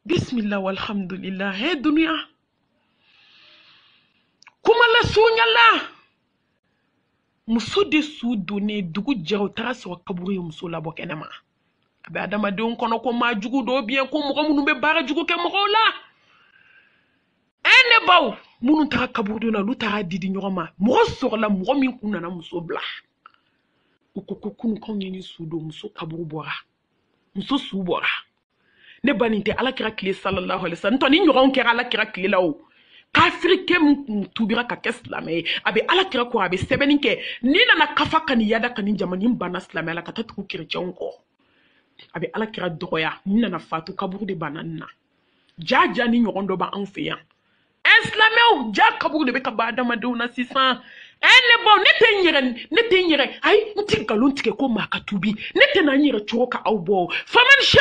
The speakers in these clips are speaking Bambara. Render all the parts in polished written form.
Bismillah walhamdulillah. Hey dunia. Kuma la sunyala. Muso de su donné dugu jɛw taga sɔrɔ kaburu ye muso labɔ kɛnɛma. A bɛ adamadenw kɔnɔ ko maa jugu dɔw bien ko mɔgɔ minnu bɛ baara jugu kɛ mɔgɔw la. Ne baw minnu taga kaburu la olu taga didi ɲɔgɔn ma. Mɔgɔ sɔrɔla mɔgɔ min kun nana muso bila. U ko kunu k'anw ye ni su don muso kaburu bɔra. Muso su bɔra. Ne ba nin tɛ alakira tile sallallahu alaihi wasallam. Ntɔ ni ɲɔgɔn kɛra alakira tile la o. Kafirikɛ min tubira ka kɛ silamɛ ye a bɛ alakira kɔ a bɛ sɛbɛnni kɛ ni nana kafa ka nin yada ka nin jamana nin banna silamɛya la ka taa tugu kerecɛnw kɔ a bɛ alakira dɔgɔya ni nana fatu kaburu de banna nin na ja ni ɲɔgɔn dɔ b'anw fɛ yan silamɛw ja kaburu de bɛ ka ban adamadenw na sisan ne baw ne tɛ n yɛrɛ ayi n tɛ nkalon tigɛ ko maa ka tubi ne tɛ na n yɛrɛ cogo ka aw bɔ faman sha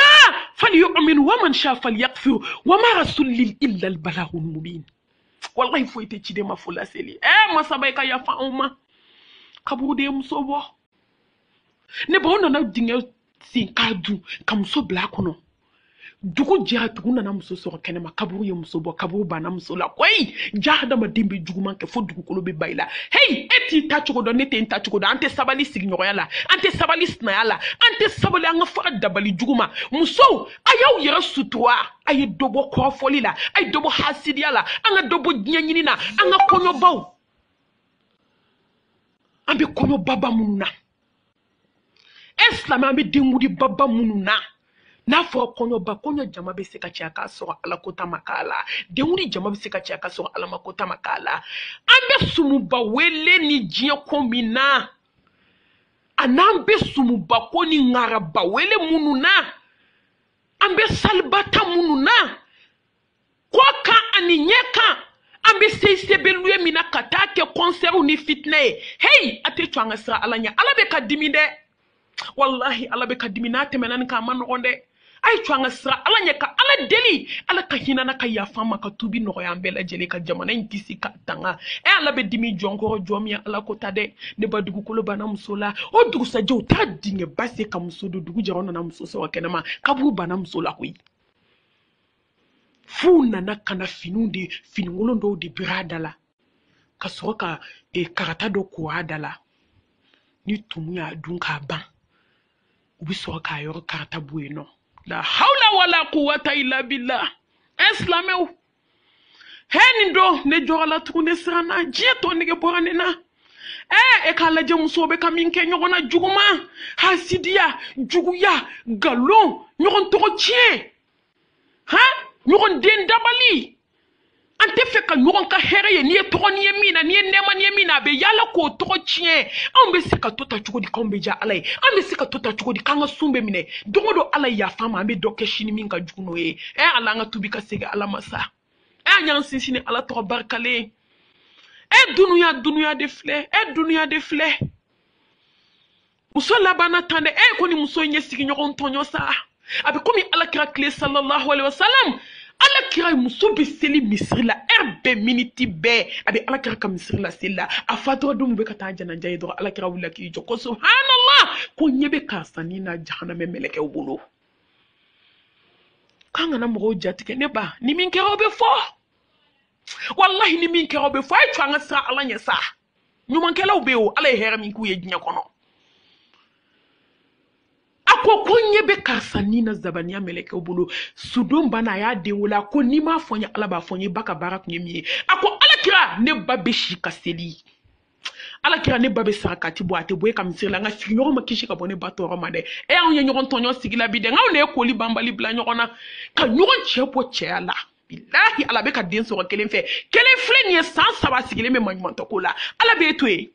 falyu'min wa man sha falyakfur wa ma rasulil illa al balagul mubin wallahi foyi tɛ ciden ma fo laseli masaba ka yafa anw ma kaburu de ye muso bɔ ne baw nana dingɛ sen k'a dun ka muso bila a kɔnɔ dugu jɛra dugu nana muso sɔrɔ kɛnɛma kaburu ye muso bɔ kaburu banna muso la koyi ja hadamaden bɛ juguman kɛ fo dugukolo bɛ ba i la hey e t'i ta cogo dɔn ne tɛ n ta cogo dɔn an tɛ sabali sigiɲɔgɔnya la an tɛ sabali sinaya la an tɛ sabali an ka faga dabali jugu ma musow a y'aw yɛrɛ sutura a ye dɔ bɔ kɔrɔfɔli la a ye dɔ bɔ hasidiya la an ka dɔ bɔ diɲɛɲini na an ka kɔɲɔbaw an bɛ kɔɲɔbaba minnu na silamɛ an bɛ denwudi baba minnu na n'a fɔra kɔɲɔ jama bɛ se ka caya k'a sɔrɔ ala ko ta ma k'a la denwudi jama bɛ se ka caya k'a sɔrɔ ala ma ko ta ma k'a la an bɛ sumuba wele ni diɲɛ ko min na a n'an bɛ sumuba ko ni ŋaraba wele minnu na an bɛ salibata minnu na kɔ kan ani ɲɛ kan an bɛ sebelu min na ka taa kɛ kɔnsɛriw ni fitinɛ ye hey a tɛ to an ka sira ala ɲɛ ala bɛ ka dimi dɛ wallahi ala bɛ ka dimi n'a tɛmɛna nin kan a ma nɔgɔn dɛ a ye to an ka sira ala ɲɛ ka ala deli ala ka hinana ka yafa ma ka tubi nɔgɔya an bɛɛ lajɛlen ka jamana in kisi ka tanga ala bɛ dimi jɔnkɔrɔ jɔn min ye ala ko ta dɛ ne ba dugukolo banna muso la o dugusajɛ u t'a dingɛ ba se ka muso don dugu jɛra nana muso sɔrɔ kɛnɛma kaburu banna muso la koyi f'u nana ka na finikolon dɔw de biri a da la ka sɔrɔ ka karata dɔ ko a da la ni tumu y'a dun k'a ban u bɛ sɔrɔ k'a yɔrɔ karata bɔ yen nɔ la hawla wala quwwata illa billah silamɛw nin don ne jɔra la tugun ne siranna diɲɛ tɔ nege bɔra ne na e k'a lajɛ musow bɛ ka min kɛ ɲɔgɔn na juguman hasidiya juguya galon ɲɔgɔn tɔgɔ tiɲɛ ɲɔgɔn den dabali an tɛ fɛ ka ɲɔgɔn ka hɛrɛ ye n'i ye tɔgɔ n'i ye min na n'i ye nɛɛma n'i ye min na a bɛ yala k'o tɔgɔ tiɲɛ anw bɛ se ka to ta cogo di k'anw bɛ diya ala ye an bɛ se ka to ta cogo di k'an ka sun bɛ minɛ don o don ala yafa ma an bɛ dɔ kɛ sini min ka jugu n'o ye ala an ka tubi ka segin ala ma sa an y'an sinsin ni ala tɔgɔ barikalen dunuya de filɛ dunuya de filɛ muso labanna tan dɛ ko ni muso in ye sigiɲɔgɔn tɔɲɔ sa a bɛ komi alakira tile sallallahu alaihi wasallam alakira muso bɛ seli misiri la bɛɛ miniti bɛɛ a bɛ alakira ka misiri la seli la a fatɔra don min bɛ ka taa janaja ye dɔrɔn alakira wulila k'i jɔ ko subhanallah ko ɲɛ bɛ karisa ni na jahanamɛ mɛlɛkɛw bolo k'an kana mɔgɔw jatigɛ ne ba ni min kɛra o bɛ fɔ wallahi ni min kɛra o bɛ fɔ a ye to an ka sira ala ɲɛ sa ɲumankɛlaw bɛ yen o ala ye hɛrɛ min k'u ye diɲɛ kɔnɔ a ko ɲɛ bɛ karisa ni na zabaniya mɛlɛkɛw bolo sudon banna a y'a den wele a ko n'i m'a fɔ n ye ala b'a fɔ n ye ba ka baara tun ye min ye a ko alakira ne ba bɛ si ka seli alakira ne ba bɛ sarakati bɔ a tɛ bɔ e ka misiri la n ka sigiɲɔgɔn ma kisi ka bɔ ne ba tɔɔrɔ ma dɛ anw ye ɲɔgɔn tɔɲɔ sigi la bi dɛ anw de ye koli banbali bila ɲɔgɔn na ka ɲɔgɔn cɛ bɔ cɛya la bilahi ala bɛ ka den sɔrɔ kelen fɛ kelen filɛ nin ye san 3 sigilen bɛ maɲumantɔ ko la ala bɛ to yen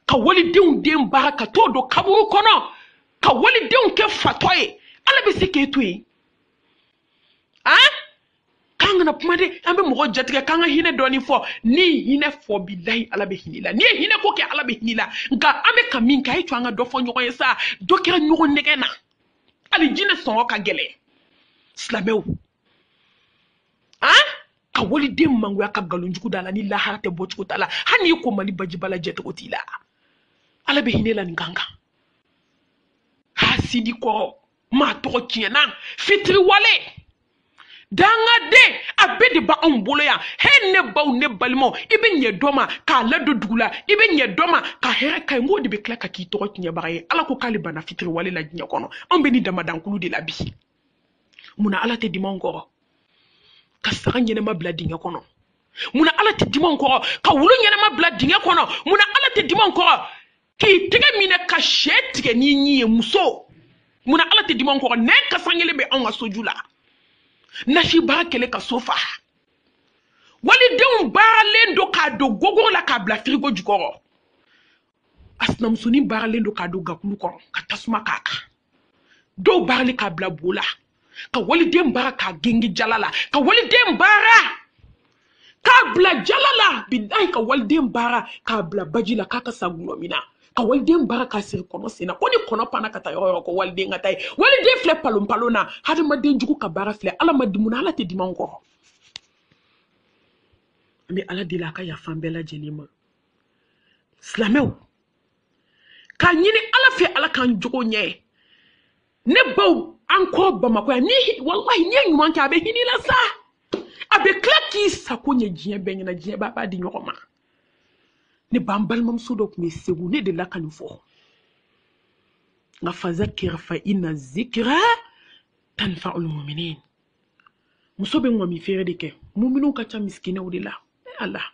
ka walidenw den baara ka t'o don kaburu kɔnɔ ka walidenw kɛ fatɔ ye ala bɛ se k'e to yen k'an kana kuma de an bɛ mɔgɔ jatigɛ k'an ka hinɛ dɔɔni fɔ ni hinɛ fɔ bilahi ala bɛ hinɛ la n'i ye hinɛ ko kɛ ala bɛ hinɛ la nka an bɛ ka min kɛ a ye to an ka dɔ fɔ ɲɔgɔn ye sa dɔ kɛra ɲɔgɔn nɛgɛ na hali jinɛ sɔngɔ ka gɛlɛn silamɛw ka waliden mangoya ka nkalonjugu da la ni lahara tɛ bɔcogo t'a la hali n'i ko mali bajibala jɛcogo t'i la ala bɛ hinɛ la nin kan kan hasidi kɔrɔ maa tɔgɔ tiɲɛna fitiri wale danga de abedi ba on bolo ya he ne ba ne balmo ibe nye doma ka la do dugula ibe nye doma ka here ka ngodi be klaka ki to nya baye ala ko kali bana fitri wale la nya kono on be ni dama dankulu de la bi muna ala te dimanko ka sanga ne ma bladi nya kono muna ala te dimanko ka wulu nya ma bladi nya kono muna ala te dimanko ki tege mine ka shetge ni nyi muso muna ala te dimanko ne ka sangele be on asojula nashi ba kele ka sofa wali de baralendo ka do gogo la ka bla frigo jukoro asna musuni baralendo ka do gakulu ko ka tasuma kaka do barale ka bla bola ka wali de mbara ka gengi jalala ka wali de mbara ka bla jalala bidai ka wali de mbara ka bla bajila kaka sagulomina ka wali de mbara ka sir kono sina koni kono pana kata yo ko wali de ngatai wali de fle palom palona hada ma de njuku ka bara fle ala ma dimuna ala te dimanko ami ala dila ka ya fambela jelima slameu ka nyini ala fe ala kan jogo nye ne baw anko bamako ni wallahi ni nyuman ka be hinila sa abe klaki sakonye jie benyina jie baba di nyokoma ne bambal mam sudo ko segu ne de la kan fo nga fazakir fa inna zikra tanfa'ul mu'minin musobe ngomi fere dike mu'minu ka cha miskine udila Allah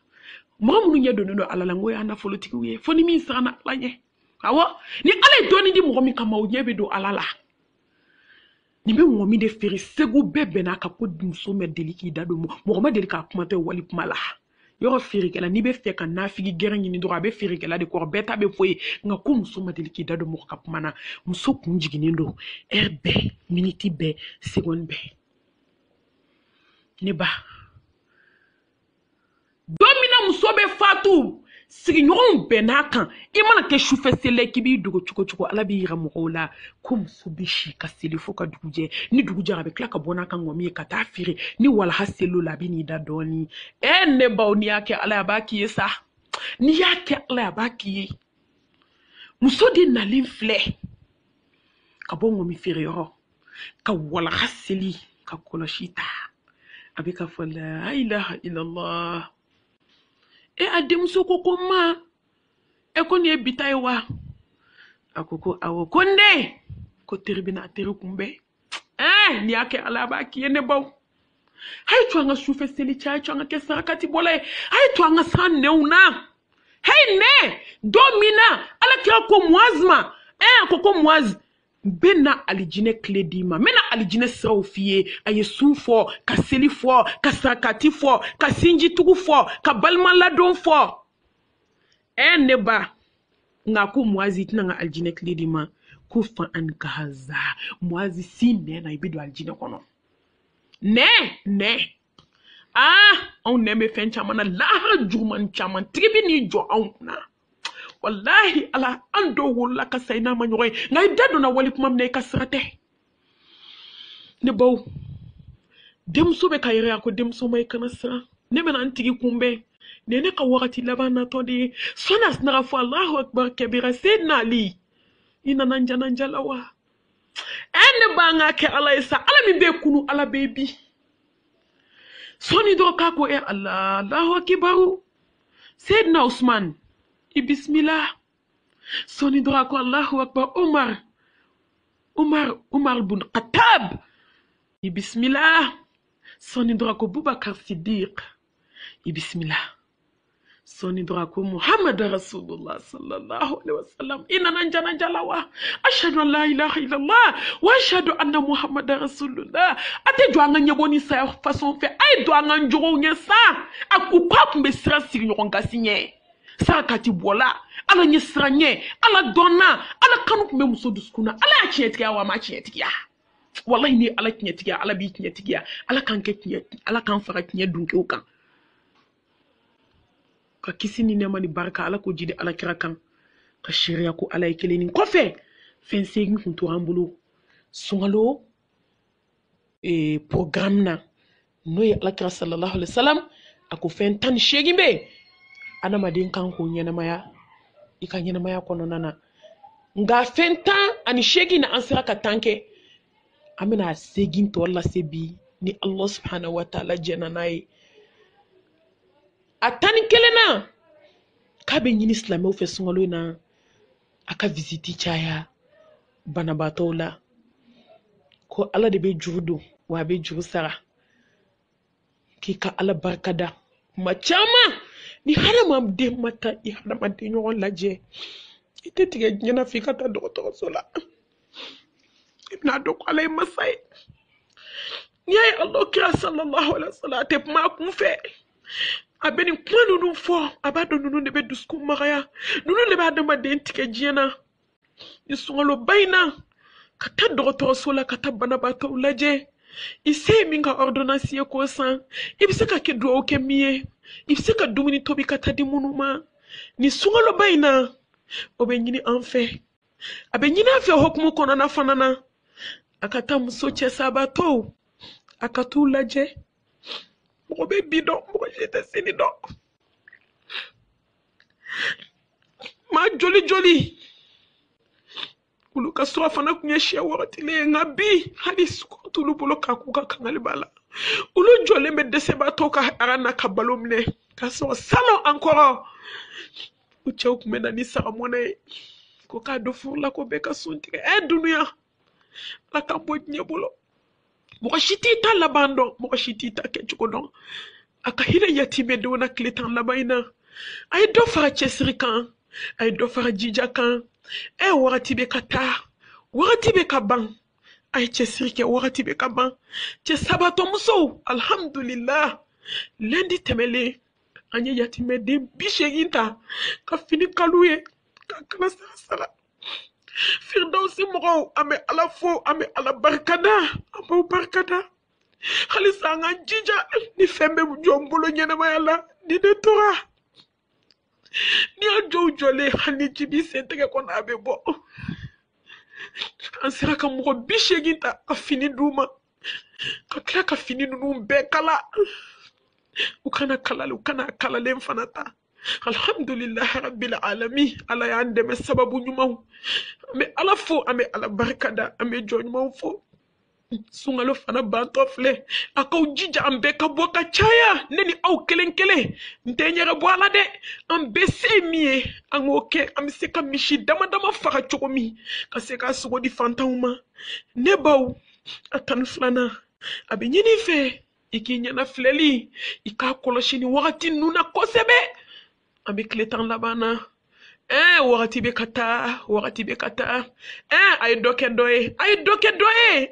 mo munu nya dono ala la ngoy ana politiki wiye foni min sana lanye awo ni ala doni di mo mi kama o nyebe do ala la ni be ngomi de fere segu bebe na ka ko muso me deliki dado mo ma delika kuma te wali kuma la yoro fere kala ni be fe kan na figi geranyi ni do abe fere kala de ko beta be foye nga ko muso ma deliki dado mo ka kuma na muso kun jigini ndo erbe miniti be seconde be ne ba domina musobe fatu sigi nyon benakan imana ke choufe sele kibi dugo chuko ala bi ramola kum subishi ka sele foka duguje ni duguje avec la ka bona kan ngomi ka tafiri ni wala haselo la bi ni da doni ne ba oni yake ala baki yesa ni yake ala baki musodi na linfle ka bongo mi firiyo ka wala haseli ka koloshita abika fa la ilaha illallah adem so kokoma ekoni ebitaiwa akoko awo konde ko tribunal tere kumbe ni ake alaba kiene baw hay to nga soufe seli cha nga ke sarakati bolay hay to nga san neuna hey ne domina ala kira ko muazma akoko muaz bena alijine kledima mena alijine sawfiye aye sufo ka selifo ka sakati fo ka sinji tugu fo ka balma ladon fo neba ngaku muazi tina nga alijine kledima kufa an kaza muazi sine na ibido alijine kono ne on ne me fen chamana la juman chaman tribi ni jo on na wallahi ala ando wala ka sayna ma ñoy ngay dadu na wali pumam ne ka srate ne baw dem sobe kayre ko dem so may kana sa ne men antigi kumbe ne ka wakati labana to di sonas na rafu Allahu akbar kabira sayyidina ali ina nanjana njalawa ene banga ke ala isa ala mi be kunu ala baby soni do ka ko Allah Allahu akbar sayyidina Usman bismillah soni dora ko Allahu akbar Umar bin Khattab bismillah soni dora ko Boubacar Siddiq bismillah soni dora ko Muhammad Rasulullah sallallahu alaihi wasallam inna nanjana jalawa ashhadu an la ilaha illallah wa ashhadu anna Muhammad Rasulullah ate do anga nyeboni sa façon fait ay do anga njogo nya sa akupap mbe sira sigi nyokonga sinye sakati bola ala nyisranye ala donna ala kanu kumbe muso duskuna ala chietiya wa ma chietiya wallahi ni ala chietiya ala bi chietiya ala kan ke chietiya ala kan fara chietiya dunke ukan ka kisini ne mani barka ala ko jide ala kira kan ka shiriya ko ala ikeleni kofe fense ngi kuntu ambulo sungalo programme na noy ala kira sallallahu alaihi wasallam ako fen tan shegimbe ana madin kan ko nyenamaya ika nyenamaya kono nana nga fenta ani shegi na ansira ka tanke amina segin to wala sebi ni Allah subhanahu wa ta'ala jena naye atani kelena kabe nyini islamé fe sungalo na aka visiti chaya banabato la ko Allah de be jurudo wa be juru sara kika Allah barkada machama ni harama de mata i harama de nyon laje ite tige nyana fika ta docteur sola ibna do ko alay masay ni ay Allah kira sallallahu alaihi wasallam te ma kun fe abeni kwanu nu fo abado nunu ne be dusku magaya nunu le ba dama de tige jena ni sungalo bayna kata docteur sola kata banabato laje ise minga ordonnance ye ko san ibisaka ke do ke miye ibisaka dumuni tobi kata di munuma ni sungalo bayna obe nyini anfe abe nyini afi hokmu kono na fanana akata muso che sabato akatu laje obe bido mo jete sini do ma joli uluka sura fana kunyeshia wakati le ngabi hadis ko tulu bolo kakuka kangali bala ulu jole me dese bato ka arana kabalomne kaso salo encore uche ukumena ni saramone ko ka do furla ko beka suntike dunia la kambo nyebolo mo shiti ta labando mo shiti ta ke chukodon aka hile yatime do na kletan labaina ay do fara chesrikan ay do fara jijakan wakati be kata wakati be kaban ay chesrike wakati be kaban che sabato muso alhamdulillah lendi temele anye yatime de bisheginta ka fini kaluye ka kana sala firdausi mo ame ala fo ame ala barkada amo barkada khalisa nga jija ni fembe jombolo nyena mayala ni de tora ni ajo jole hani jibi senteke kon abe bo ansira ka mo bisheginta ka fini duma ka kla ka fini nunu be kala ukana kala len fanata alhamdulillah rabbil alamin ala ya ndeme sababu nyuma me ala fo ame ala barkada ame jonnyuma fo sungalo fana bantofle akaw jija ambe ka boka chaya neni aw kelenkele ntenyere boala de ambe semie angoke amse ka mishi dama faka chokomi kaseka sugo di fantauma ne baw atan flana abe nyini fe ikinya na fleli ika koloshini wakati nuna kosebe ambe kletan labana wakati be kata ay doke doye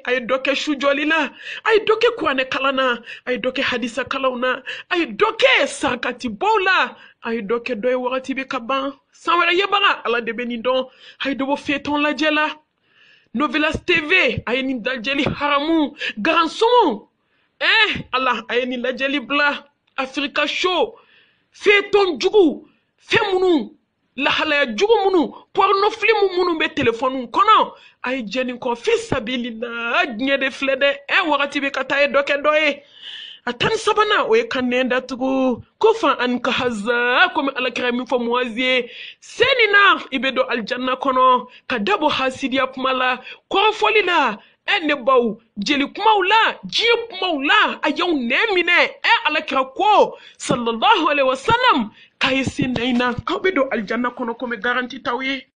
ay doke shujolila ay doke kwane kalana ay doke hadisa kalauna ay doke sakati bola ay doke doye wakati be kaban sanwere yebara ala de benindon ay dobo feton la jela Novelas TV ay ni daljeli haramu garansomo Allah ay ni la jeli bla Africa Show feton jugu femunu la halaya jugu munu porno film munu be telephone kono ay jeni ko fi sabilillah nyede flede wakati be kata doke doye atan sabana o kanenda tugu ko fa an ka haza ko mi alakrami fo moazie senina ibedo aljanna kono ka dabo hasidiya pumala ko folila ne baw jeli kumaula jip maula ayaw nemine alakra ko sallallahu alaihi wasallam kaysi naina ka bedo aljanna kono ko me garanti tawye